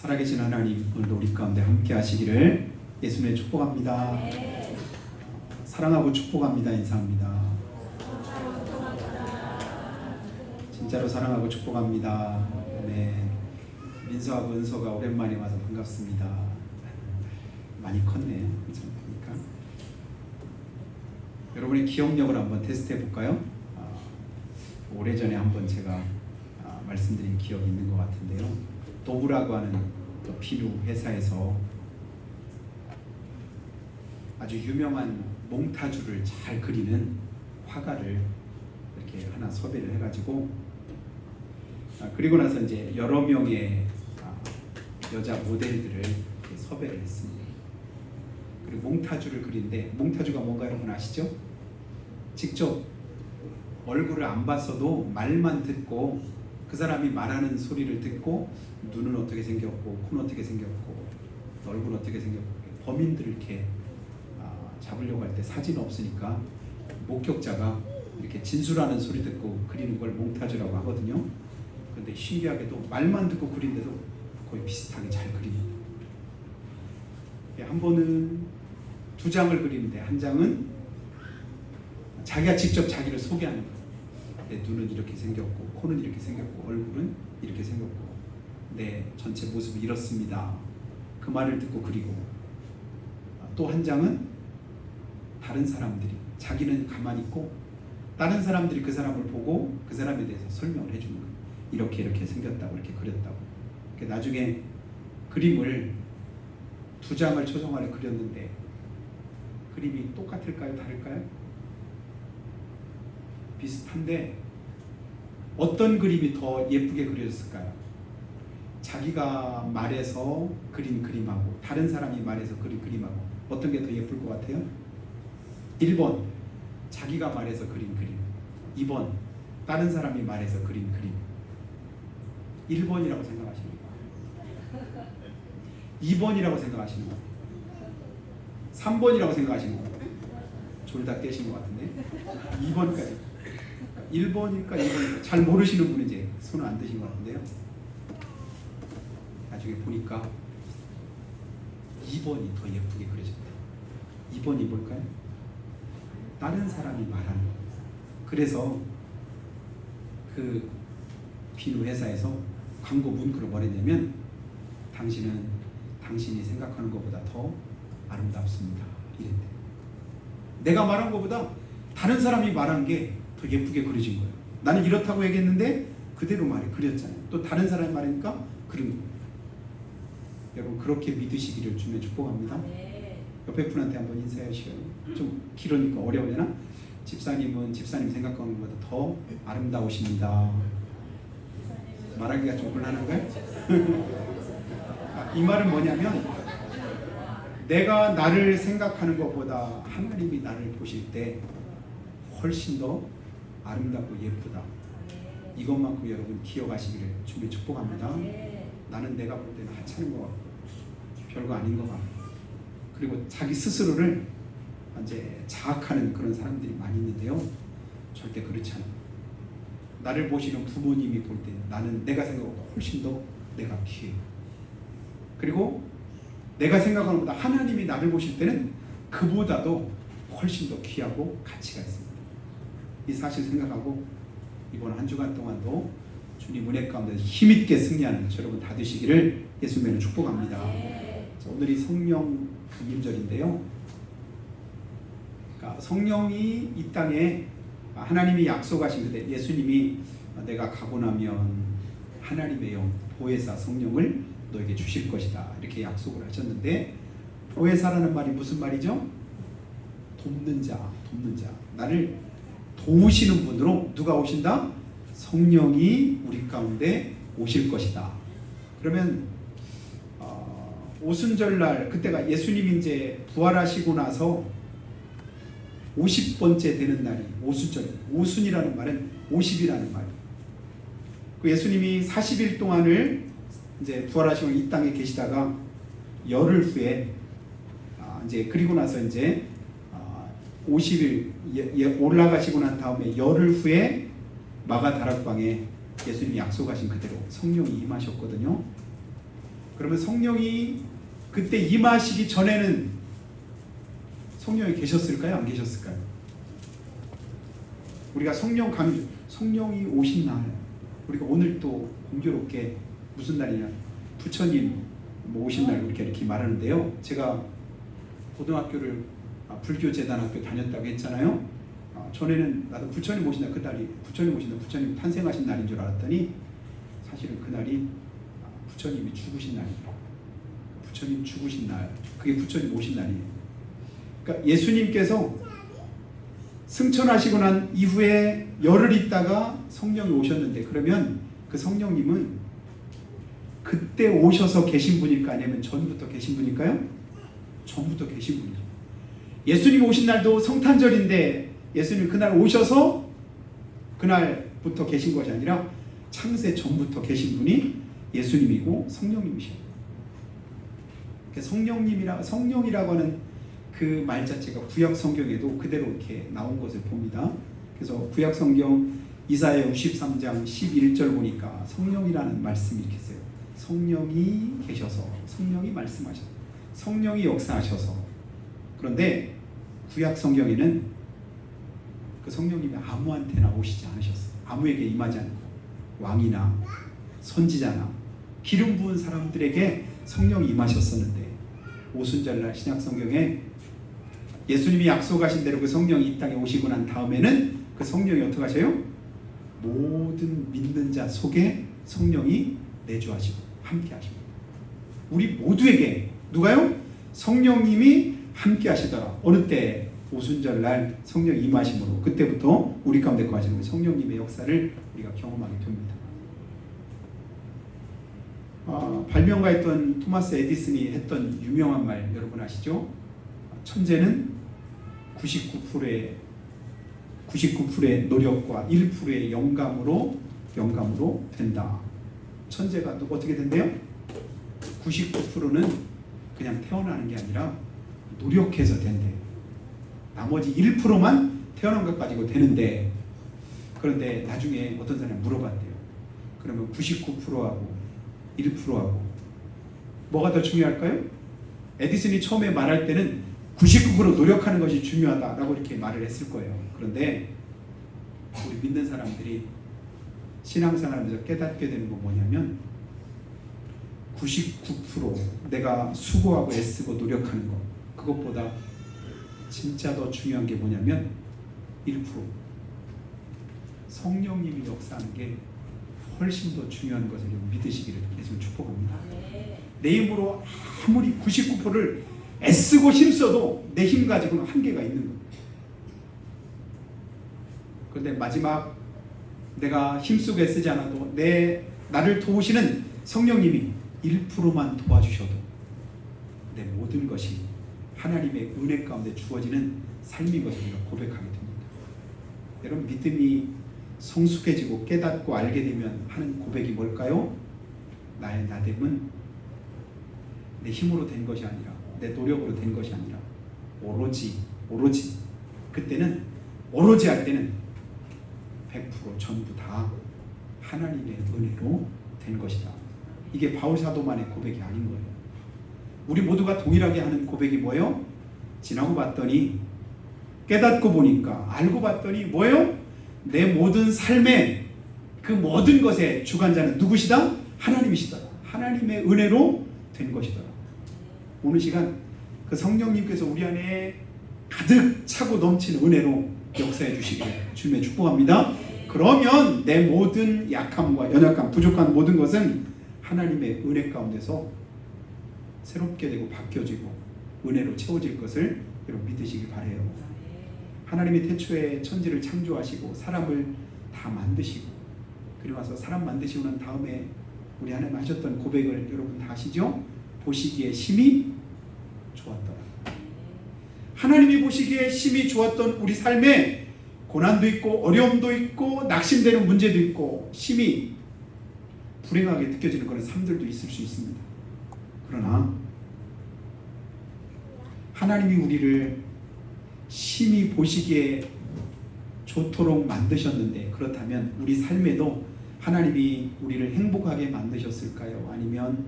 살아계신 하나님, 오늘도 우리 가운데 함께 하시기를 예수님의 축복합니다. 네. 사랑하고 축복합니다. 인사합니다. 진짜로 사랑하고 축복합니다. 네. 민서하고 은서가 오랜만에 와서 반갑습니다. 많이 컸네. 그죠? 그러니까 여러분의 기억력을 한번 테스트해 볼까요? 오래전에 한번 제가 말씀드린 기억이 있는 것 같은데요. 도브라고 하는 비누 회사에서 아주 유명한 몽타주를 잘 그리는 화가를 이렇게 하나 섭외를 해가지고 그리고 나서 이제 여러 명의 여자 모델들을 이렇게 섭외를 했습니다. 그리고 몽타주를 그리는데 몽타주가 뭔가 여러분 아시죠? 직접 얼굴을 안 봤어도 말만 듣고 그 사람이 말하는 소리를 듣고 눈은 어떻게 생겼고 코는 어떻게 생겼고 얼굴은 어떻게 생겼고 범인들을 이렇게 잡으려고 할 때 사진 없으니까 목격자가 이렇게 진술하는 소리 듣고 그리는 걸 몽타주라고 하거든요. 그런데 신기하게도 말만 듣고 그린데도 거의 비슷하게 잘 그립니다. 한 번은 두 장을 그리는데 한 장은 자기가 직접 자기를 소개하는 거예요. 내 눈은 이렇게 생겼고 코는 이렇게 생겼고 얼굴은 이렇게 생겼고 내 전체 모습이 이렇습니다. 그 말을 듣고 그리고 또 한 장은 다른 사람들이 자기는 가만히 있고 다른 사람들이 그 사람을 보고 그 사람에 대해서 설명을 해주는 거예요. 이렇게 생겼다고 이렇게 그렸다고. 나중에 그림을 두 장을 초정화를 그렸는데 그림이 똑같을까요? 다를까요? 비슷한데 어떤 그림이 더 예쁘게 그려졌을까요? 자기가 말해서 그린 그림하고 다른 사람이 말해서 그린 그림하고 어떤 게 더 예쁠 것 같아요? 1번 자기가 말해서 그린 그림, 2번 다른 사람이 말해서 그린 그림. 1번이라고 생각하시는 거예요? 2번이라고 생각하시는 거예요? 3번이라고 생각하시는 거예요? 졸다 깨신 것 같은데 2번까지 1번일까 2번일까 잘 모르시는 분은 이제 손을 안 드신 것 같은데요. 나중에 보니까 2번이 더 예쁘게 그려졌다. 2번이 뭘까요? 다른 사람이 말하는 거예요. 그래서 그 비누 회사에서 광고 문구를 뭐랬냐면 당신은 당신이 생각하는 것보다 더 아름답습니다. 이랬대. 내가 말한 것보다 다른 사람이 말한 게 더 예쁘게 그려진 거예요. 나는 이렇다고 얘기했는데 그대로 말이 그렸잖아요. 또 다른 사람이 말하니까 그린 거예요. 여러분 그렇게 믿으시기를 주님의 축복합니다. 네. 옆에 분한테 한번 인사하시고요. 좀 길으니까 어려우려나? 집사님은 집사님 생각하는 것보다 더 아름다우십니다. 말하기가 좀 곤란한가요? 이 말은 뭐냐면 내가 나를 생각하는 것보다 하나님이 나를 보실 때 훨씬 더 아름답고 예쁘다. 이것만큼 여러분 기억하시기를 주님의 축복합니다. 나는 내가 볼 때는 하찮은 것 같고 별거 아닌 것 같고 그리고 자기 스스로를 이제 자학하는 그런 사람들이 많이 있는데요. 절대 그렇지 않아요. 나를 보시는 부모님이 볼 때 나는 내가 생각보다 훨씬 더 내가 귀해요. 그리고 내가 생각하는 것보다 하나님이 나를 보실 때는 그보다도 훨씬 더 귀하고 가치가 있습니다. 이 사실 생각하고 이번 한 주간 동안도 주님 은혜 가운데 힘있게 승리하는 여러분 다 되시기를 예수님으로 축복합니다. 자, 오늘이 성령 강림절인데요. 그러니까 성령이 이 땅에 하나님이 약속하신 그때 예수님이 내가 가고 나면 하나님의 영 보혜사 성령을 너에게 주실 것이다 이렇게 약속을 하셨는데 보혜사라는 말이 무슨 말이죠? 돕는 자, 돕는 자. 나를 도우시는 분으로 누가 오신다? 성령이 우리 가운데 오실 것이다. 그러면 오순절날 그때가 예수님이 이제 부활하시고 나서 50번째 되는 날이 오순절. 오순이라는 말은 50이라는 말. 그 예수님이 40일 동안을 이제 부활하시고 이 땅에 계시다가 열흘 후에 이제 그리고 나서 이제 50일 올라가시고 난 다음에 열흘 후에 마가 다락방에 예수님이 약속하신 그대로 성령이 임하셨거든요. 그러면 성령이 그때 임하시기 전에는 성령이 계셨을까요? 안 계셨을까요? 우리가 성령이 오신 날, 우리가 오늘 또 공교롭게 무슨 날이냐, 부처님 오신 날 이렇게 말하는데요. 제가 고등학교를 불교 재단학교 다녔다고 했잖아요. 전에는 나도 부처님 오신 날, 그 날이 부처님 탄생하신 날인 줄 알았더니 사실은 그날이 부처님이 죽으신 날이에요. 부처님 죽으신 날, 그게 부처님 오신 날이에요. 그러니까 예수님께서 승천하시고 난 이후에 열흘 있다가 성령이 오셨는데, 그러면 그 성령님은 그때 오셔서 계신 분일까, 아니면 전부터 계신 분일까요? 전부터 계신 분이죠. 예수님 오신 날도 성탄절인데 예수님 그날 오셔서 그날부터 계신 것이 아니라 창세 전부터 계신 분이 예수님이고 성령님이셔요. 성령이라고 하는 그 말 자체가 구약 성경에도 그대로 이렇게 나온 것을 봅니다. 그래서 구약 성경 이사야 63장 11절 보니까 성령이라는 말씀이 이렇게 있어요. 성령이 계셔서, 성령이 말씀하셔서, 성령이 역사하셔서. 그런데 구약 성경에는 그 성령님이 아무한테나 오시지 않으셨어요. 아무에게 임하지 않고, 왕이나 선지자나 기름 부은 사람들에게 성령이 임하셨었는데, 오순절날 신약 성경에 예수님이 약속하신 대로 그 성령이 이 땅에 오시고 난 다음에는 그 성령이 어떻게 하셔요? 모든 믿는 자 속에 성령이 내주하시고 함께 하십니다. 우리 모두에게 누가요? 성령님이 함께 하시더라. 어느 때? 오순절날 성령 임하심으로 그때부터 우리 가운데 거하시는 성령님의 역사를 우리가 경험하게 됩니다. 발명가였던 토마스 에디슨이 했던 유명한 말 여러분 아시죠? 천재는 99%의 노력과 1%의 영감으로 된다. 천재가 어떻게 된대요? 99%는 그냥 태어나는 게 아니라 노력해서 된대요. 나머지 1%만 태어난 것 가지고 되는데, 그런데 나중에 어떤 사람이 물어봤대요. 그러면 99%하고 1%하고 뭐가 더 중요할까요? 에디슨이 처음에 말할 때는 99% 노력하는 것이 중요하다라고 이렇게 말을 했을 거예요. 그런데 우리 믿는 사람들이 신앙생활하면서 깨닫게 되는 건 뭐냐면 99% 내가 수고하고 애쓰고 노력하는 것, 그것보다 진짜 더 중요한 게 뭐냐면 1% 성령님이 역사하는 게 훨씬 더 중요한 것을 믿으시기를 예수님 축복합니다. 내 힘으로 아무리 99%를 애쓰고 힘써도 내 힘 가지고는 한계가 있는 거예요. 그런데 마지막 내가 힘쓰고 애쓰지 않아도 나를 도우시는 성령님이 1%만 도와주셔도 내 모든 것이 하나님의 은혜 가운데 주어지는 삶인 것을 우리가 고백하게 됩니다. 여러분, 믿음이 성숙해지고 깨닫고 알게 되면 하는 고백이 뭘까요? 나의 나됨은 내 힘으로 된 것이 아니라, 내 노력으로 된 것이 아니라 오로지 그때는 오로지 할 때는 100% 전부 다 하나님의 은혜로 된 것이다. 이게 바울 사도만의 고백이 아닌 거예요. 우리 모두가 동일하게 하는 고백이 뭐예요? 지나고 봤더니, 깨닫고 보니까, 알고 봤더니 뭐예요? 내 모든 삶의 그 모든 것의 주관자는 누구시다? 하나님이시더라. 하나님의 은혜로 된 것이더라. 오늘 시간 그 성령님께서 우리 안에 가득 차고 넘치는 은혜로 역사해 주시기를 주님의 축복합니다. 그러면 내 모든 약함과 연약함, 부족한 모든 것은 하나님의 은혜 가운데서 새롭게 되고 바뀌어지고 은혜로 채워질 것을 여러분 믿으시기 바라요. 하나님이 태초에 천지를 창조하시고 사람을 다 만드시고, 그리고 와서 사람 만드시고 난 다음에 우리 하나님 하셨던 고백을 여러분 다 아시죠? 보시기에 심히 좋았더라. 하나님이 보시기에 심히 좋았던 우리 삶에 고난도 있고 어려움도 있고 낙심되는 문제도 있고 심히 불행하게 느껴지는 그런 삶들도 있을 수 있습니다. 그러나 하나님이 우리를 심히 보시기에 좋도록 만드셨는데, 그렇다면 우리 삶에도 하나님이 우리를 행복하게 만드셨을까요? 아니면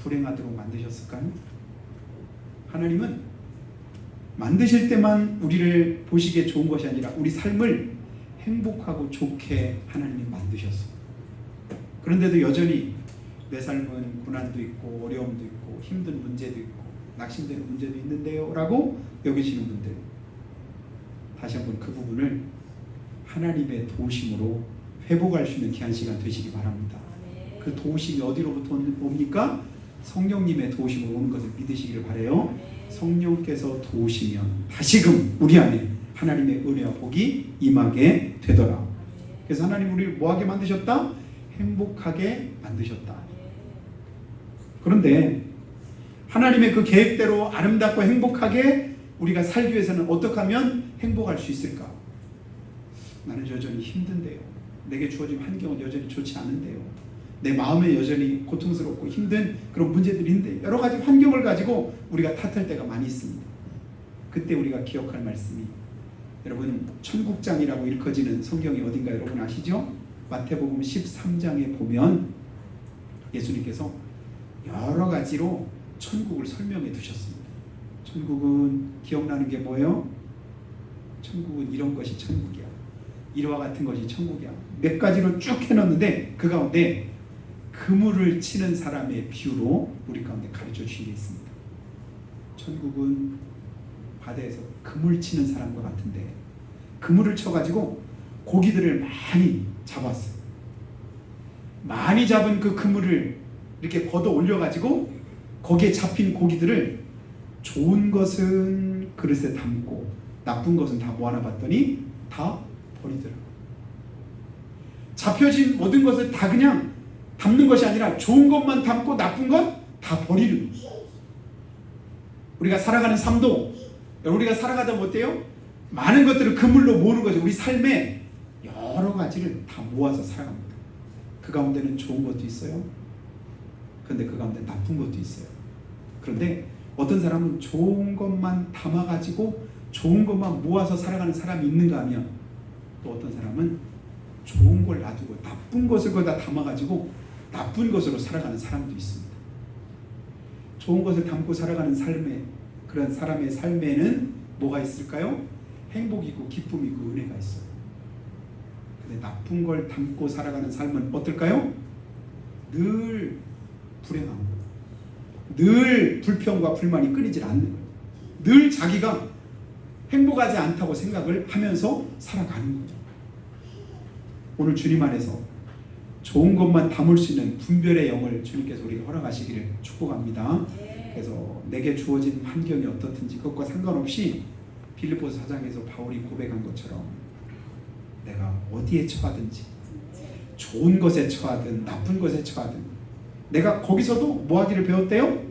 불행하도록 만드셨을까요? 하나님은 만드실 때만 우리를 보시기에 좋은 것이 아니라 우리 삶을 행복하고 좋게 하나님이 만드셨어요. 그런데도 여전히 내 삶은 고난도 있고 어려움도 있고 힘든 문제도 있고 낙심되는 문제도 있는데요 라고 여기시는 분들, 다시 한번 그 부분을 하나님의 도우심으로 회복할 수 있는 귀한 시간 되시기 바랍니다. 그 도우심이 어디로부터 옵니까? 성령님의 도우심으로 오는 것을 믿으시기를 바라요. 성령께서 도우시면 다시금 우리 안에 하나님의 은혜와 복이 임하게 되더라. 그래서 하나님 우리를 뭐하게 만드셨다? 행복하게 만드셨다. 그런데 하나님의 그 계획대로 아름답고 행복하게 우리가 살기 위해서는 어떻게 하면 행복할 수 있을까? 나는 여전히 힘든데요. 내게 주어진 환경은 여전히 좋지 않은데요. 내 마음에 여전히 고통스럽고 힘든 그런 문제들이 있는데 여러 가지 환경을 가지고 우리가 탓할 때가 많이 있습니다. 그때 우리가 기억할 말씀이, 여러분 천국장이라고 일컬어지는 성경이 어딘가 여러분 아시죠? 마태복음 13장에 보면 예수님께서 여러 가지로 천국을 설명해 두셨습니다. 천국은 기억나는 게 뭐예요? 천국은 이런 것이 천국이야. 이와 같은 것이 천국이야. 몇 가지로 쭉 해놨는데 그 가운데 그물을 치는 사람의 비유로 우리 가운데 가르쳐 주신 게 있습니다. 천국은 바다에서 그물 치는 사람과 같은데 그물을 쳐가지고 고기들을 많이 잡았어요. 많이 잡은 그 그물을 이렇게 걷어 올려가지고 거기에 잡힌 고기들을 좋은 것은 그릇에 담고 나쁜 것은 다 모아놔봤더니 다 버리더라고요. 잡혀진 모든 것을 다 그냥 담는 것이 아니라 좋은 것만 담고 나쁜 것 다 버리는 거예요. 우리가 살아가는 삶도 우리가 살아가다 못해요? 많은 것들을 그물로 모으는 거죠. 우리 삶에 여러 가지를 다 모아서 살아갑니다. 그 가운데는 좋은 것도 있어요. 그런데 그 가운데 나쁜 것도 있어요. 그런데 어떤 사람은 좋은 것만 담아가지고 좋은 것만 모아서 살아가는 사람이 있는가 하면 또 어떤 사람은 좋은 걸 놔두고 나쁜 것을 거기다 담아가지고 나쁜 것으로 살아가는 사람도 있습니다. 좋은 것을 담고 살아가는 삶에, 그런 사람의 삶에는 뭐가 있을까요? 행복이 있고 기쁨이 있고 은혜가 있어요. 근데 나쁜 걸 담고 살아가는 삶은 어떨까요? 늘 불행한 거예요. 늘 불평과 불만이 끊이질 않는 거예요. 늘 자기가 행복하지 않다고 생각을 하면서 살아가는 거죠. 오늘 주님 안에서 좋은 것만 담을 수 있는 분별의 영을 주님께서 우리에게 허락하시기를 축복합니다. 그래서 내게 주어진 환경이 어떻든지 그것과 상관없이 빌립보서 4장에서 바울이 고백한 것처럼 내가 어디에 처하든지 좋은 것에 처하든 나쁜 것에 처하든 내가 거기서도 뭐 하기를 배웠대요?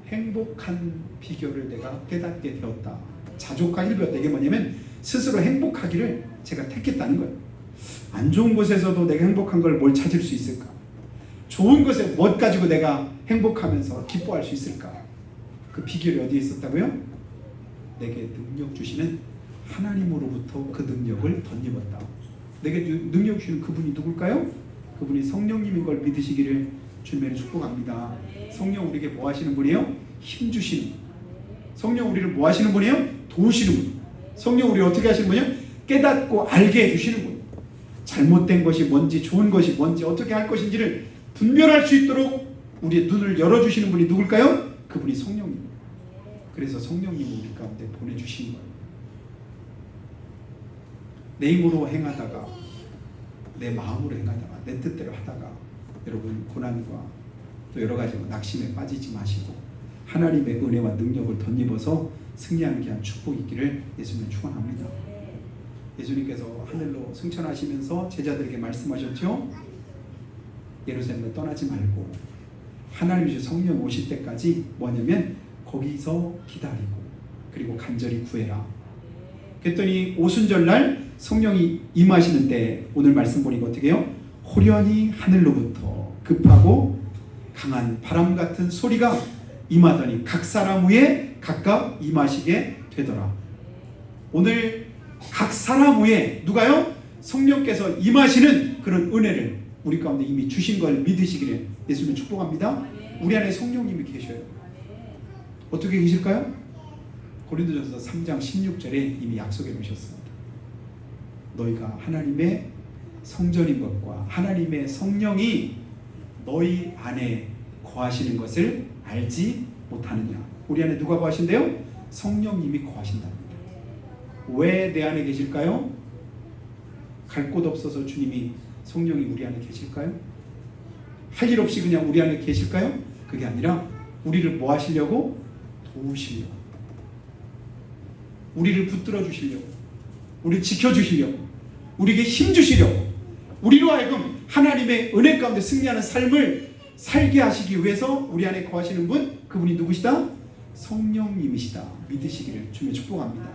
행복한 비결을 내가 깨닫게 되었다. 자족하기를 배웠다. 이게 뭐냐면 스스로 행복하기를 제가 택했다는 거예요. 안 좋은 곳에서도 내가 행복한 걸 뭘 찾을 수 있을까? 좋은 것에 뭘 가지고 내가 행복하면서 기뻐할 수 있을까? 그 비결이 어디에 있었다고요? 내게 능력 주시는 하나님으로부터 그 능력을 덧입었다. 내게 능력 주시는 그분이 누굴까요? 그분이 성령님인 걸 믿으시기를 주님의 축복합니다. 성령 우리에게 뭐 하시는 분이에요? 힘 주시는 분. 성령 우리를 뭐 하시는 분이에요? 도우시는 분. 성령 우리를 어떻게 하시는 분이에요? 깨닫고 알게 해주시는 분. 잘못된 것이 뭔지 좋은 것이 뭔지 어떻게 할 것인지를 분별할 수 있도록 우리의 눈을 열어주시는 분이 누굴까요? 그분이 성령님. 그래서 성령님을 우리 가운데 보내주신 거예요. 내 힘으로 행하다가 내 마음으로 행하다가 내 뜻대로 하다가 여러분 고난과 또 여러 가지 낙심에 빠지지 마시고 하나님의 은혜와 능력을 덧입어서 승리하는 귀한 축복이 있기를 예수님 축원합니다. 예수님께서 하늘로 승천하시면서 제자들에게 말씀하셨죠. 예루살렘을 떠나지 말고 하나님 주신 성령 오실 때까지 뭐냐면 거기서 기다리고 그리고 간절히 구해라. 그랬더니 오순절날 성령이 임하시는 때 오늘 말씀 보니까 어떻게 해요? 호련히 하늘로부터 급하고 강한 바람 같은 소리가 임하더니 각 사람 위에 각각 임하시게 되더라. 오늘 각 사람 위에 누가요? 성령께서 임하시는 그런 은혜를 우리 가운데 이미 주신 걸 믿으시기를 예수님 축복합니다. 우리 안에 성령님이 계셔요. 어떻게 계실까요? 고린도전서 3장 16절에 이미 약속해 놓으셨습니다. 너희가 하나님의 성전인 것과 하나님의 성령이 너희 안에 거하시는 것을 알지 못하느냐. 우리 안에 누가 거하신대요? 성령님이 거하신답니다. 왜 내 안에 계실까요? 갈 곳 없어서 주님이 성령이 우리 안에 계실까요? 할 일 없이 그냥 우리 안에 계실까요? 그게 아니라 우리를 뭐 하시려고? 도우시려고, 우리를 붙들어 주시려고, 우리를 지켜주시려고, 우리에게 힘 주시려고, 우리로 하여금 하나님의 은혜 가운데 승리하는 삶을 살게 하시기 위해서 우리 안에 거하시는 분, 그분이 누구시다? 성령님이시다. 믿으시기를 주님 축복합니다.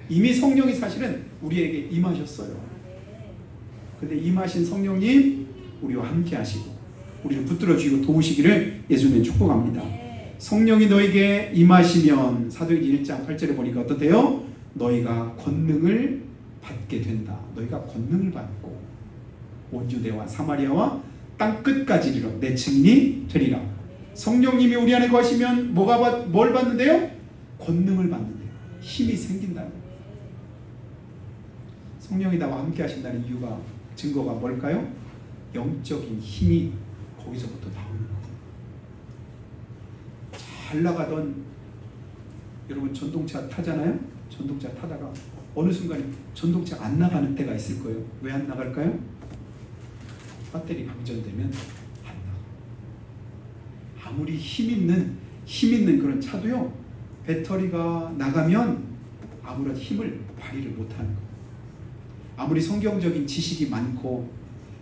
이미 성령이 사실은 우리에게 임하셨어요. 근데 임하신 성령님 우리와 함께 하시고 우리를 붙들어 주시고 도우시기를 예수님 축복합니다. 성령이 너에게 임하시면 사도행전 1장 8절에 보니까 어떻대요? 너희가 권능을 받게 된다. 너희가 권능을 받고 온 유대와 사마리아와 땅 끝까지 이르러 내 증인이 되리라. 성령님이 우리 안에 거하시면 뭘 받는데요? 권능을 받는데요. 힘이 생긴다는 거예요. 성령이 나와 함께 하신다는 이유가, 증거가 뭘까요? 영적인 힘이 거기서부터 나오는 거예요. 잘 나가던, 여러분 전동차 타잖아요? 전동차 타다가 어느 순간에 전동차 안 나가는 때가 있을 거예요. 왜 안 나갈까요? 배터리 방전되면 안 나가. 아무리 힘 있는 그런 차도요, 배터리가 나가면 아무런 힘을 발휘를 못하는 거예요. 아무리 성경적인 지식이 많고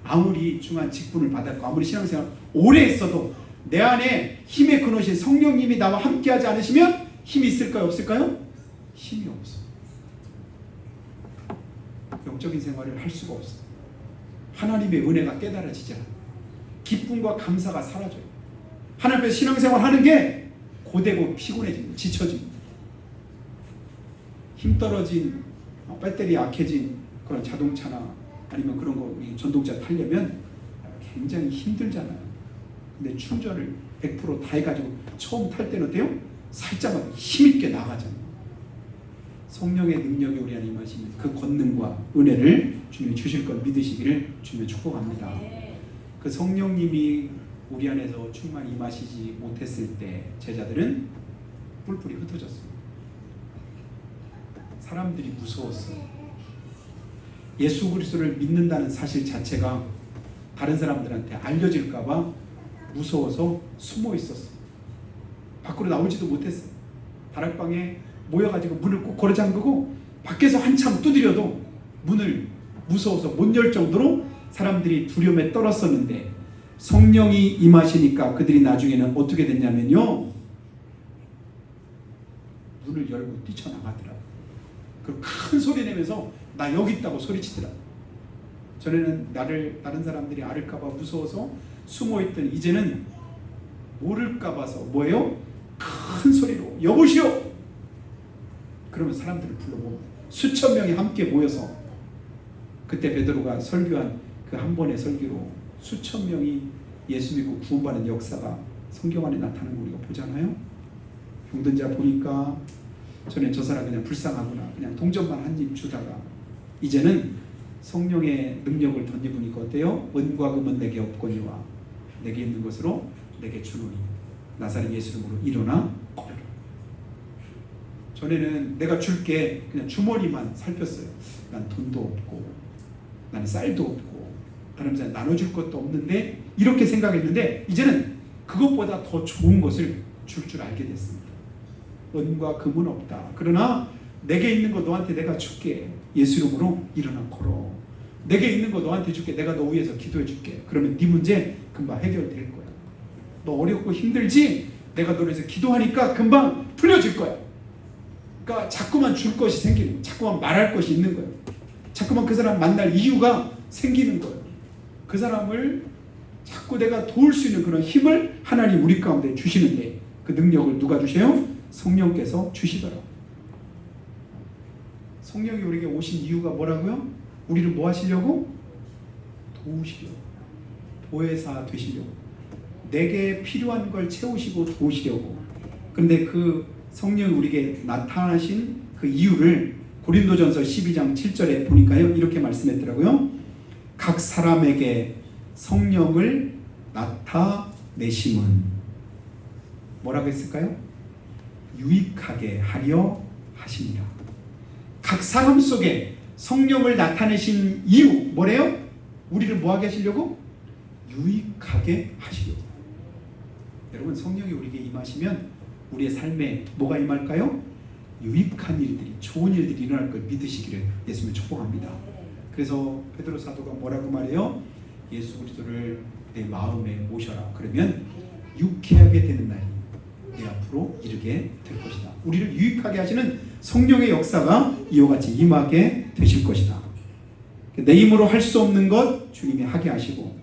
아무리 중한 직분을 받았고 아무리 신앙생활 오래 했어도 내 안에 힘의 근원이신 성령님이 나와 함께하지 않으시면 힘이 있을까요? 없을까요? 힘이 없어. 영적인 생활을 할 수가 없어. 하나님의 은혜가 깨달아지지 않아. 기쁨과 감사가 사라져요. 하나님 앞에서 신앙생활 하는 게 고되고 피곤해지고 지쳐지고 힘 떨어진, 배터리 약해진 그런 자동차나 아니면 그런 거 전동차 타려면 굉장히 힘들잖아요. 근데 충전을 100% 다 해가지고 처음 탈 때는 어때요? 살짝만 힘있게 나가잖아요. 성령의 능력이 우리 안에 임하시면 그 권능과 은혜를 주님이 주실 걸 믿으시기를 주님의 축복합니다. 그 성령님이 우리 안에서 충만히 임하시지 못했을 때 제자들은 뿔뿔이 흩어졌어요. 사람들이 무서웠어요. 예수 그리스도를 믿는다는 사실 자체가 다른 사람들한테 알려질까 봐 무서워서 숨어 있었어요. 밖으로 나오지도 못했어요. 다락방에 모여가지고 문을 꼭 걸어 잠그고 밖에서 한참 두드려도 문을 무서워서 못 열 정도로 사람들이 두려움에 떨었었는데 성령이 임하시니까 그들이 나중에는 어떻게 됐냐면요, 문을 열고 뛰쳐나가더라고요. 그 큰 소리 내면서 나 여기 있다고 소리치더라고요. 전에는 다른 사람들이 알을까 봐 무서워서 숨어있던 이제는 모를까 봐서 뭐예요? 큰 소리로 여보시오! 그러면 사람들을 불러봅니다. 수천 명이 함께 모여서 그때 베드로가 설교한 그 한 번의 설교로 수천 명이 예수 믿고 구원받는 역사가 성경 안에 나타나는 거 우리가 보잖아요. 병든 자 보니까 전에 저 사람 그냥 불쌍하구나, 그냥 동전만 한 입 주다가 이제는 성령의 능력을 던져보니까 어때요? 은과 금은 내게 없거니와 내게 있는 것으로 내게 주노니 나사렛 예수 이름으로 일어나 걸어라. 전에는 내가 줄게 그냥 주머니만 살폈어요. 난 돈도 없고 나는 쌀도 없고 다른 사람 나눠줄 것도 없는데 이렇게 생각했는데 이제는 그것보다 더 좋은 것을 줄 알게 됐습니다. 은과 금은 없다. 그러나 내게 있는 거 너한테 내가 줄게. 예수 이름으로 일어나 걸어. 내게 있는 거 너한테 줄게. 내가 너 위해서 기도해 줄게. 그러면 네 문제 금방 해결될 거야. 너 어렵고 힘들지? 내가 너를 위해서 기도하니까 금방 풀려질 거야. 그러니까 자꾸만 줄 것이 생기는 거야. 자꾸만 말할 것이 있는 거예요. 자꾸만 그 사람 만날 이유가 생기는 거예요. 그 사람을 자꾸 내가 도울 수 있는 그런 힘을 하나님 우리 가운데 주시는데 그 능력을 누가 주세요? 성령께서 주시더라고요. 성령이 우리에게 오신 이유가 뭐라고요? 우리를 뭐 하시려고? 도우시려고. 보혜사 되시려고. 내게 필요한 걸 채우시고 도우시려고. 그런데 그 성령이 우리에게 나타나신 그 이유를 고린도전서 12장 7절에 보니까요, 이렇게 말씀했더라고요. 각 사람에게 성령을 나타내심은 뭐라고 했을까요? 유익하게 하려 하심이라. 각 사람 속에 성령을 나타내신 이유 뭐래요? 우리를 뭐하게 하시려고? 유익하게 하시려고. 여러분, 성령이 우리에게 임하시면 우리의 삶에 뭐가 임할까요? 유익한 일들이, 좋은 일들이 일어날 걸 믿으시기를 예수님을 축복합니다. 그래서 베드로 사도가 뭐라고 말해요? 예수 그리스도를 내 마음에 모셔라. 그러면 유쾌하게 되는 날이 내 앞으로 이르게 될 것이다. 우리를 유익하게 하시는 성령의 역사가 이와 같이 임하게 되실 것이다. 내 힘으로 할 수 없는 것 주님이 하게 하시고,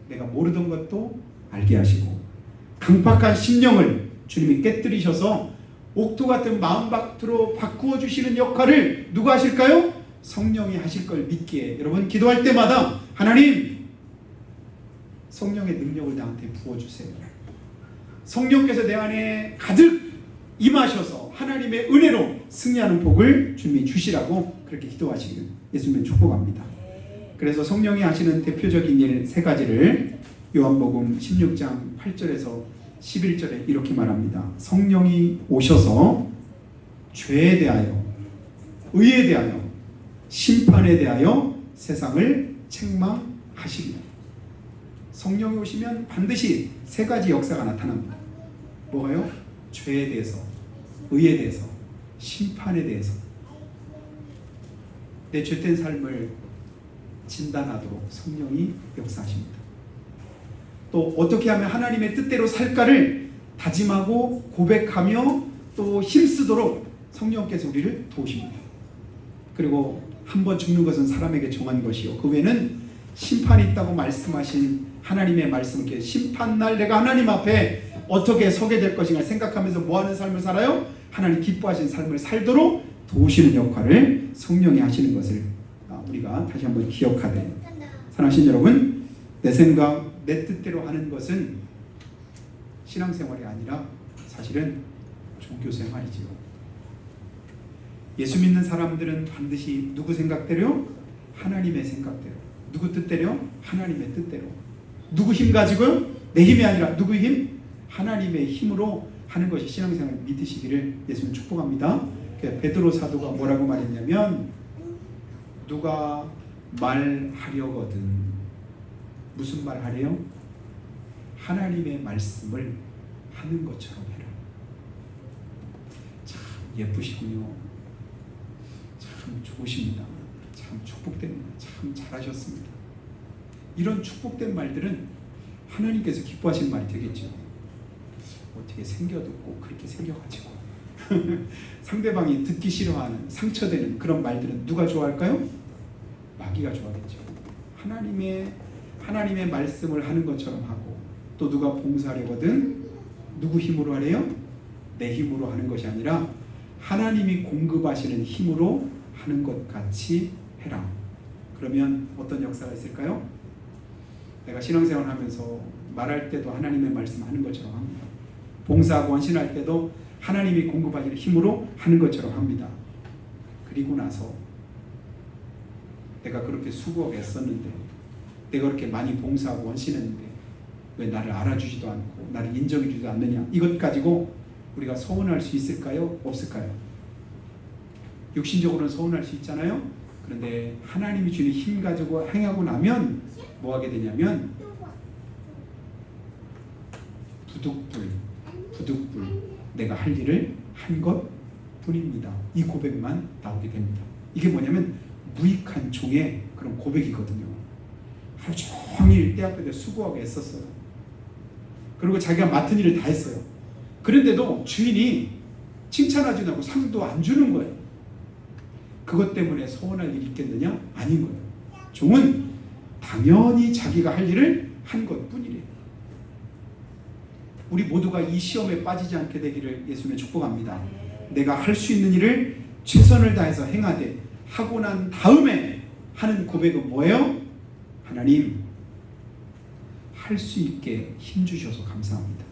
내가 모르던 것도 알게 하시고, 강팍한 심령을 주님이 깨뜨리셔서 옥토 같은 마음 밖으로 바꾸어 주시는 역할을 누가 하실까요? 성령이 하실 걸 믿기에 여러분 기도할 때마다 하나님, 성령의 능력을 나한테 부어주세요. 성령께서 내 안에 가득 임하셔서 하나님의 은혜로 승리하는 복을 주님이 주시라고 그렇게 기도하시기를 예수님은 축복합니다. 그래서 성령이 하시는 대표적인 일 세 가지를 요한복음 16장 8절에서 11절에 이렇게 말합니다. 성령이 오셔서 죄에 대하여, 의에 대하여, 심판에 대하여 세상을 책망하시리라. 성령이 오시면 반드시 세 가지 역사가 나타납니다. 뭐가요? 죄에 대해서, 의에 대해서, 심판에 대해서. 내 죄된 삶을 진단하도록 성령이 역사하십니다. 또 어떻게 하면 하나님의 뜻대로 살까를 다짐하고 고백하며 또 힘쓰도록 성령께서 우리를 도우십니다. 그리고 한 번 죽는 것은 사람에게 정한 것이요, 그 외에는 심판이 있다고 말씀하신 하나님의 말씀을 심판날 내가 하나님 앞에 어떻게 서게 될 것인가 생각하면서 뭐하는 삶을 살아요? 하나님 기뻐하시는 삶을 살도록 도우시는 역할을 성령이 하시는 것을 우리가 다시 한번 기억하되, 사랑하신 여러분, 내 생각, 내 뜻대로 하는 것은 신앙생활이 아니라 사실은 종교생활이지요. 예수 믿는 사람들은 반드시 누구 생각대로? 하나님의 생각대로. 누구 뜻대로? 하나님의 뜻대로. 누구 힘 가지고요? 내 힘이 아니라 누구 힘? 하나님의 힘으로 하는 것이 신앙생활을 믿으시기를 예수님 축복합니다. 베드로 사도가 뭐라고 말했냐면, 누가 말하려거든 무슨 말 하래요? 하나님의 말씀을 하는 것처럼 해라. 참 예쁘시군요. 참 좋으십니다. 참 축복됩니다. 참 잘하셨습니다. 이런 축복된 말들은 하나님께서 기뻐하시는 말이 되겠죠. 어떻게 생겨도 꼭 그렇게 생겨가지고 상대방이 듣기 싫어하는, 상처되는 그런 말들은 누가 좋아할까요? 마귀가 좋아하겠죠. 하나님의 말씀을 하는 것처럼 하고, 또 누가 봉사하려거든 누구 힘으로 하래요? 내 힘으로 하는 것이 아니라 하나님이 공급하시는 힘으로 하는 것 같이 해라. 그러면 어떤 역사가 있을까요? 내가 신앙생활 하면서 말할 때도 하나님의 말씀 하는 것처럼 합니다. 봉사하고 헌신할 때도 하나님이 공급하시는 힘으로 하는 것처럼 합니다. 그리고 나서 내가 그렇게 수고하고 애썼는데, 내가 그렇게 많이 봉사하고 헌신했는데 왜 나를 알아주지도 않고 나를 인정해주지도 않느냐, 이것 가지고 우리가 서운할 수 있을까요? 없을까요? 육신적으로는 서운할 수 있잖아요. 그런데 하나님이 주는 힘 가지고 행하고 나면 뭐 하게 되냐면 부득불 내가 할 일을 한 것 뿐입니다. 이 고백만 나오게 됩니다. 이게 뭐냐면 무익한 종의 그런 고백이거든요. 하루 종일 때 앞에 수고하고 애썼어요. 그리고 자기가 맡은 일을 다 했어요. 그런데도 주인이 칭찬하지도 않고 상도 안 주는 거예요. 그것 때문에 서운할 일이 있겠느냐? 아닌 거예요. 종은 당연히 자기가 할 일을 한 것 뿐이래요. 우리 모두가 이 시험에 빠지지 않게 되기를 예수님의 축복합니다. 내가 할 수 있는 일을 최선을 다해서 행하되, 하고 난 다음에 하는 고백은 뭐예요? 하나님, 할 수 있게 힘 주셔서 감사합니다.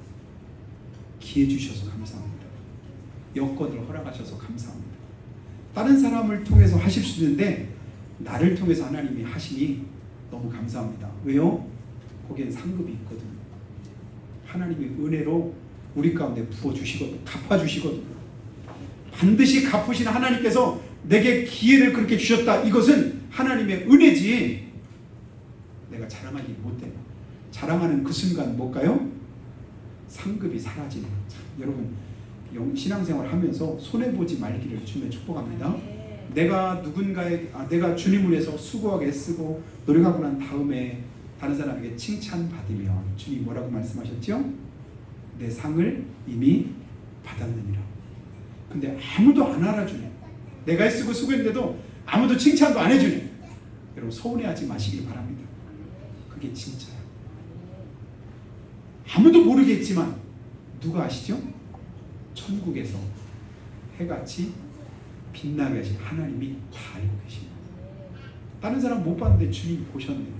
기회 주셔서 감사합니다. 여건을 허락하셔서 감사합니다. 다른 사람을 통해서 하실 수 있는데 나를 통해서 하나님이 하시니 너무 감사합니다. 왜요? 거기엔 상급이 있거든요. 하나님의 은혜로 우리 가운데 부어주시거든요. 갚아주시거든요. 반드시 갚으시는 하나님께서 내게 기회를 그렇게 주셨다. 이것은 하나님의 은혜지 내가 자랑하기 못해요. 자랑하는 그 순간 뭘까요? 상급이 사라지는 거죠. 여러분 신앙생활 하면서 손해보지 말기를 주님의 축복합니다. 내가 내가 주님을 위해서 수고하게 애쓰고 노력하고 난 다음에 다른 사람에게 칭찬받으면 주님 뭐라고 말씀하셨죠? 내 상을 이미 받았느니라. 근데 아무도 안 알아주네. 내가 애쓰고 수고했는데도 아무도 칭찬도 안 해주네. 여러분 서운해하지 마시길 바랍니다. 그게 진짜야. 아무도 모르겠지만 누가 아시죠? 천국에서 해같이 빛나게 하신 하나님이 다 알고 계십니다. 다른 사람 못 봤는데 주님이 보셨네요.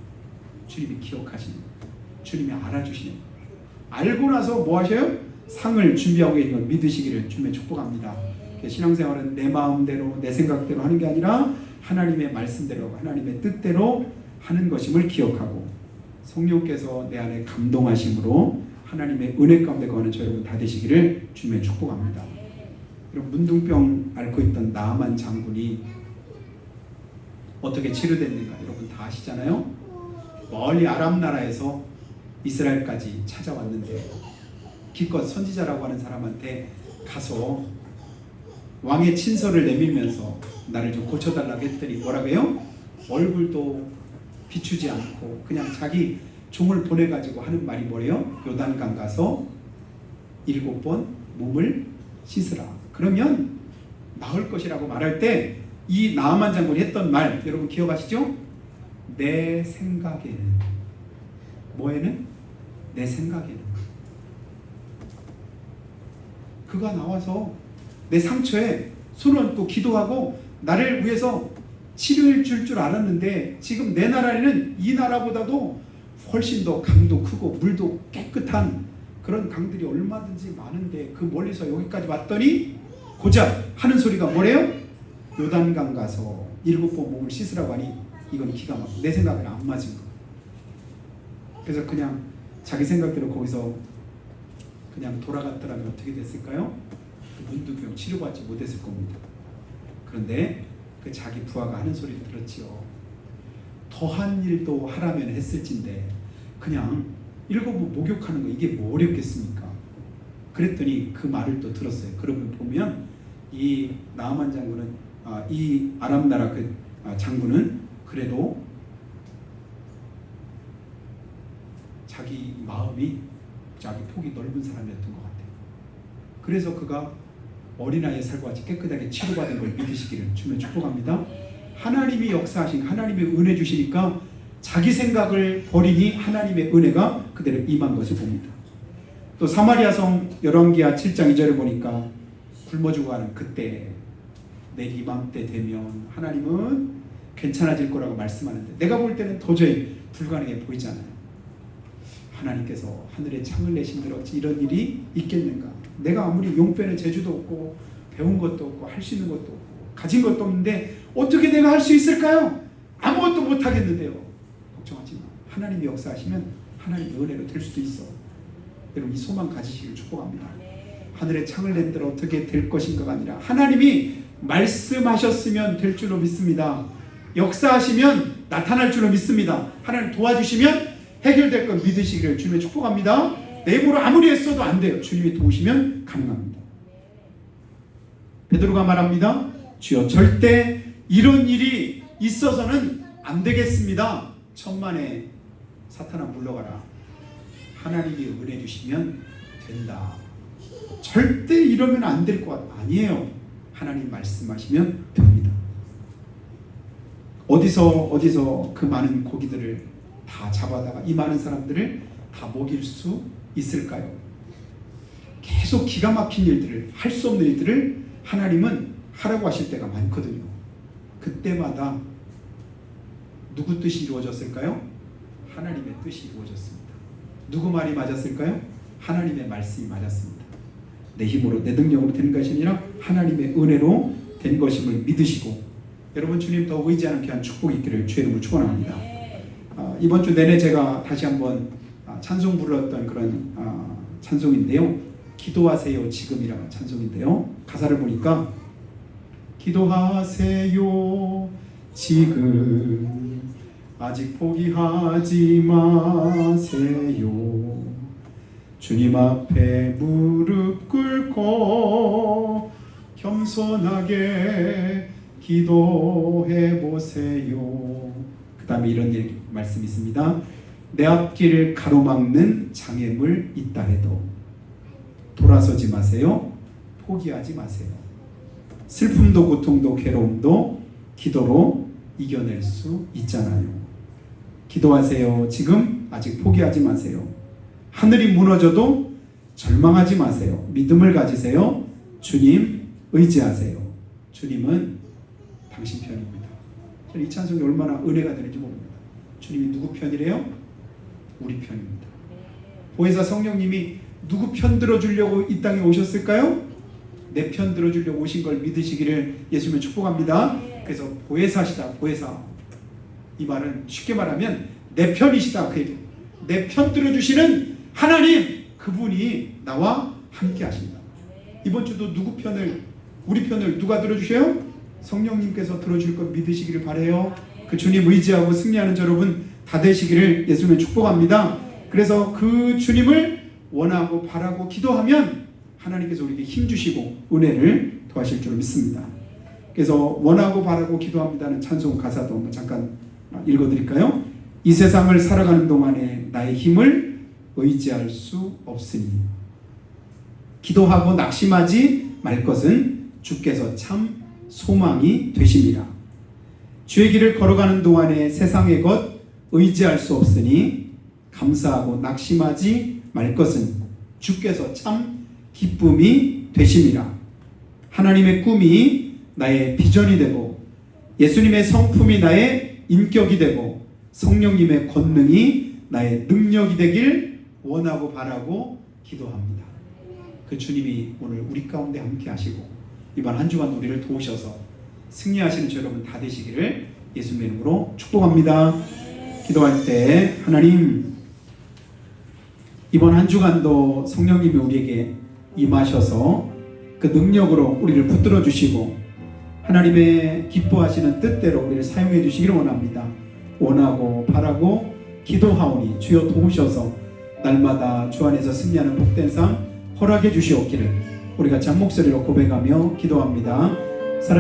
주님이 기억하시네요. 주님이 알아주시네요. 알고 나서 뭐 하셔요? 상을 준비하고 있는 걸 믿으시기를 주님의 축복합니다. 신앙생활은 내 마음대로 내 생각대로 하는 게 아니라 하나님의 말씀대로 하나님의 뜻대로 하는 것임을 기억하고 성령께서 내 안에 감동하심으로 하나님의 은혜 가운데 거하는 저 여러분 다 되시기를 주님의 축복합니다. 그럼 문둥병 앓고 있던 나아만 장군이 어떻게 치료됐는가 여러분 다 아시잖아요. 멀리 아람 나라에서 이스라엘까지 찾아왔는데 기껏 선지자라고 하는 사람한테 가서 왕의 친서를 내밀면서 나를 좀 고쳐달라고 했더니 뭐라고 해요? 얼굴도 비추지 않고 그냥 자기 종을 보내가지고 하는 말이 뭐래요? 요단강 가서 7번 몸을 씻으라. 그러면 나을 것이라고 말할 때 이 나아만 장군이 했던 말 여러분 기억하시죠? 내 생각에는 뭐에는? 내 생각에는 그가 나와서 내 상처에 손을 얹고 기도하고 나를 위해서 치료해 줄 알았는데 지금 내 나라에는 이 나라보다도 훨씬 더 강도 크고 물도 깨끗한 그런 강들이 얼마든지 많은데 그 멀리서 여기까지 왔더니 고작 하는 소리가 뭐래요? 요단강 가서 7번 몸을 씻으라고 하니 이건 기가 막혀. 내 생각에는 안 맞은 거. 그래서 그냥 자기 생각대로 거기서 그냥 돌아갔더라면 어떻게 됐을까요? 문둥병 치료받지 못했을 겁니다. 그런데 그 자기 부하가 하는 소리를 들었지요. 더한 일도 하라면 했을진데 그냥 7번 목욕하는 거 이게 뭐 어렵겠습니까? 그랬더니 그 말을 또 들었어요. 그러면 보면 이 나아만 장군은 이 아람 나라 그 장군은 그래도 자기 마음이 자기 폭이 넓은 사람이었던 것 같아요. 그래서 그가 어린아이의 살과 같이 깨끗하게 치료받은 걸 믿으시기를 주님의 축복합니다. 하나님이 역사하신 하나님의 은혜 주시니까 자기 생각을 버리니 하나님의 은혜가 그대로 임한 것을 봅니다. 또 사마리아 성 열왕기하 7장 2절을 보니까 굶어 죽어가는 그때 내일 이맘때 되면 하나님은 괜찮아질 거라고 말씀하는데 내가 볼 때는 도저히 불가능해 보이잖아요. 하나님께서 하늘에 창을 내신들 어찌 이런 일이 있겠는가? 내가 아무리 용변의 재주도 없고 배운 것도 없고 할 수 있는 것도 없고 가진 것도 없는데 어떻게 내가 할 수 있을까요? 아무것도 못하겠는데요. 걱정하지 마. 하나님이 역사하시면 하나님의 은혜로 될 수도 있어. 여러분 이 소망 가지시길 축복합니다. 하늘에 창을 낸들 어떻게 될 것인가가 아니라 하나님이 말씀하셨으면 될 줄로 믿습니다. 역사하시면 나타날 줄로 믿습니다. 하나님 도와주시면 해결될 건 믿으시기를 주님의 축복합니다. 내 힘으로 아무리 애써도 안 돼요. 주님이 도우시면 가능합니다. 베드로가 말합니다. 주여 절대 이런 일이 있어서는 안 되겠습니다. 천만에 사탄아 물러가라. 하나님이 은혜 주시면 된다. 절대 이러면 안 될 것 같아. 아니에요. 하나님 말씀하시면 됩니다. 어디서 그 많은 고기들을 다 잡아다가 이 많은 사람들을 다 먹일 수 있을까요? 계속 기가 막힌 일들을 할 수 없는 일들을 하나님은 하라고 하실 때가 많거든요. 그때마다 누구 뜻이 이루어졌을까요? 하나님의 뜻이 이루어졌습니다. 누구 말이 맞았을까요? 하나님의 말씀이 맞았습니다. 내 힘으로 내 능력으로 되는 것이 아니라 하나님의 은혜로 된 것임을 믿으시고 여러분 주님 더 의지하는 귀한 축복이 있기를 주의 이름으로 축원합니다. 이번 주 내내 제가 다시 한번 찬송 불렀던 그런 찬송인데요. 기도하세요 지금이라는 찬송인데요. 가사를 보니까 기도하세요 지금 아직 포기하지 마세요. 주님 앞에 무릎 꿇고 겸손하게 기도해 보세요. 그 다음에 이런 말씀이 있습니다. 내 앞길을 가로막는 장애물 있다 해도 돌아서지 마세요. 포기하지 마세요. 슬픔도 고통도 괴로움도 기도로 이겨낼 수 있잖아요. 기도하세요. 지금 아직 포기하지 마세요. 하늘이 무너져도 절망하지 마세요. 믿음을 가지세요. 주님 의지하세요. 주님은 당신 편입니다. 저는 이 찬송이 얼마나 은혜가 되는지 모릅니다. 주님이 누구 편이래요? 우리 편입니다. 보혜사 성령님이 누구 편 들어주려고 이 땅에 오셨을까요? 내 편 들어주려고 오신 걸 믿으시기를 예수님을 축복합니다. 그래서 보혜사시다. 보혜사. 이 말은 쉽게 말하면 내 편이시다. 내 편 들어주시는 하나님 그분이 나와 함께 하신다. 이번 주도 누구 편을 우리 편을 누가 들어주셔요? 성령님께서 들어줄 것 믿으시기를 바라요. 그 주님 의지하고 승리하는 여러분 다 되시기를 예수님을 축복합니다. 그래서 그 주님을 원하고 바라고 기도하면 하나님께서 우리에게 힘 주시고 은혜를 더하실 줄 믿습니다. 그래서 원하고 바라고 기도합니다는 찬송 가사도 한번 잠깐 읽어드릴까요? 이 세상을 살아가는 동안에 나의 힘을 의지할 수 없으니 기도하고 낙심하지 말 것은 주께서 참 소망이 되심이라. 주의 길을 걸어가는 동안에 세상의 것 의지할 수 없으니 감사하고 낙심하지 말 것은 주께서 참 기쁨이 되심이라. 하나님의 꿈이 나의 비전이 되고 예수님의 성품이 나의 인격이 되고 성령님의 권능이 나의 능력이 되길 원하고 바라고 기도합니다. 그 주님이 오늘 우리 가운데 함께 하시고 이번 한 주간 우리를 도우셔서 승리하시는 저 여러분 다 되시기를 예수님의 이름으로 축복합니다. 기도할 때 하나님 이번 한 주간도 성령님이 우리에게 임하셔서 그 능력으로 우리를 붙들어 주시고 하나님의 기뻐하시는 뜻대로 우리를 사용해 주시기를 원합니다. 원하고 바라고 기도하오니 주여 도우셔서 날마다 주 안에서 승리하는 복된 삶 허락해 주시옵기를 우리 같이 한 목소리로 고백하며 기도합니다.